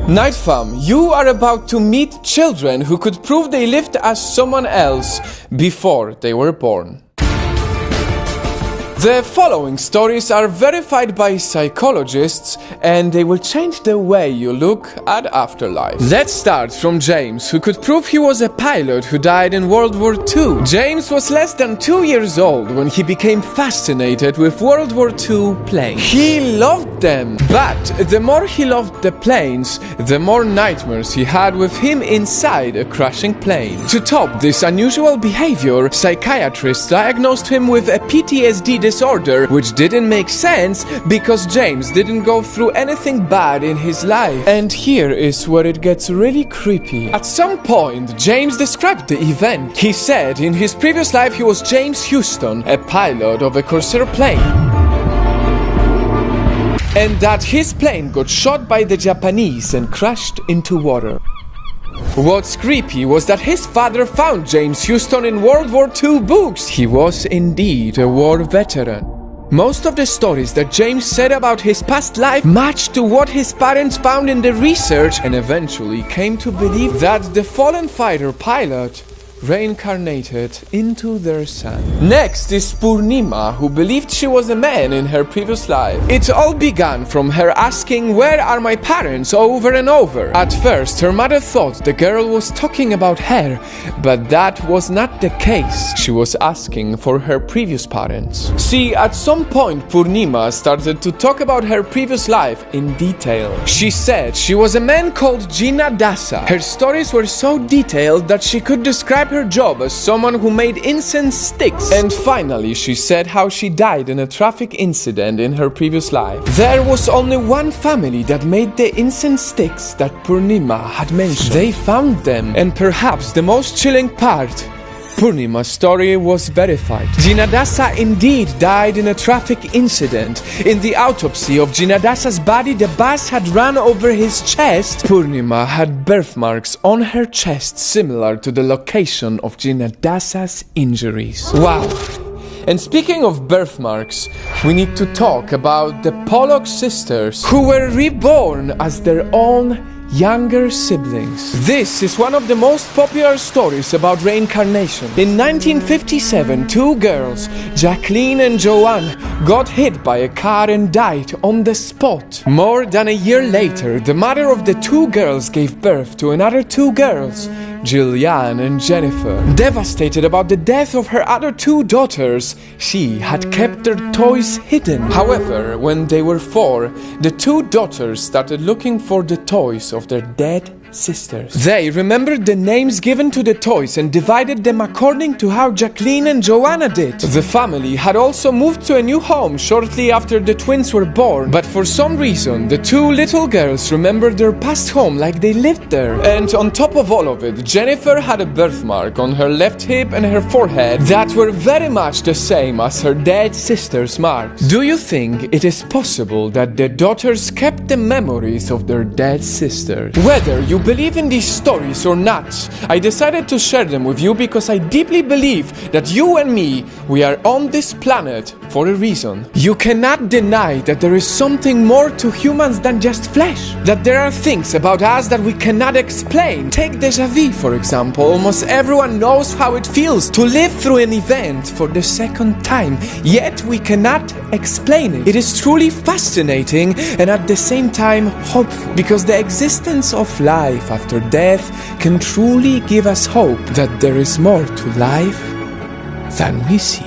Nightfam, you are about to meet children who could prove they lived as someone else before they were born. The following stories are verified by psychologists and they will change the way you look at afterlife. Let's start from James, who could prove he was a pilot who died in World War II. James was less than 2 years old when he became fascinated with World War II planes. He loved them, but the more he loved the planes, the more nightmares he had with him inside a crashing plane. To top this unusual behavior, psychiatrists diagnosed him with a PTSD disorder, which didn't make sense because James didn't go through anything bad in his life. And here is where it gets really creepy. At some point, James described the event. He said in his previous life he was James Houston, a pilot of a Corsair plane, and that his plane got shot by the Japanese and crashed into water. What's creepy was that his father found James Houston in World War II books. He was indeed a war veteran. Most of the stories that James said about his past life matched to what his parents found in the research and eventually came to believe that the fallen fighter pilot reincarnated into their son. Next is Purnima, who believed she was a man in her previous life. It all began from her asking, "Where are my parents?" over and over. At first, her mother thought the girl was talking about her, but that was not the case. She was asking for her previous parents. See, at some point, Purnima started to talk about her previous life in detail. She said she was a man called Gina Dasa. Her stories were so detailed that she could describe her job as someone who made incense sticks. And finally, she said how she died in a traffic incident in her previous life. There was only one family that made the incense sticks that Purnima had mentioned. They found them, and perhaps the most chilling part, Purnima's story was verified. Jinadasa indeed died in a traffic incident. In the autopsy of Jinadasa's body, the bus had run over his chest. Purnima had birthmarks on her chest similar to the location of Jinadasa's injuries. Wow. And speaking of birthmarks, we need to talk about the Pollock sisters, who were reborn as their own younger siblings. This is one of the most popular stories about reincarnation. In 1957, two girls, Jacqueline and Joanne, got hit by a car and died on the spot. More than a year later, the mother of the two girls gave birth to another two girls, Jillian and Jennifer. Devastated about the death of her other two daughters, she had kept their toys hidden. However, when they were 4, the two daughters started looking for the toys of their dead sisters. They remembered the names given to the toys and divided them according to how Jacqueline and Joanna did. The family had also moved to a new home shortly after the twins were born, but for some reason the two little girls remembered their past home like they lived there. And on top of all of it, Jennifer had a birthmark on her left hip and her forehead that were very much the same as her dead sister's marks. Do you think it is possible that the daughters kept the memories of their dead sisters? Whether you believe in these stories or not, I decided to share them with you because I deeply believe that you and me, we are on this planet for a reason. You cannot deny that there is something more to humans than just flesh. That there are things about us that we cannot explain. Take déjà vu, for example. Almost everyone knows how it feels to live through an event for the second time, yet we cannot explain it. It is truly fascinating and at the same time hopeful, because the existence of life after death can truly give us hope that there is more to life than we see.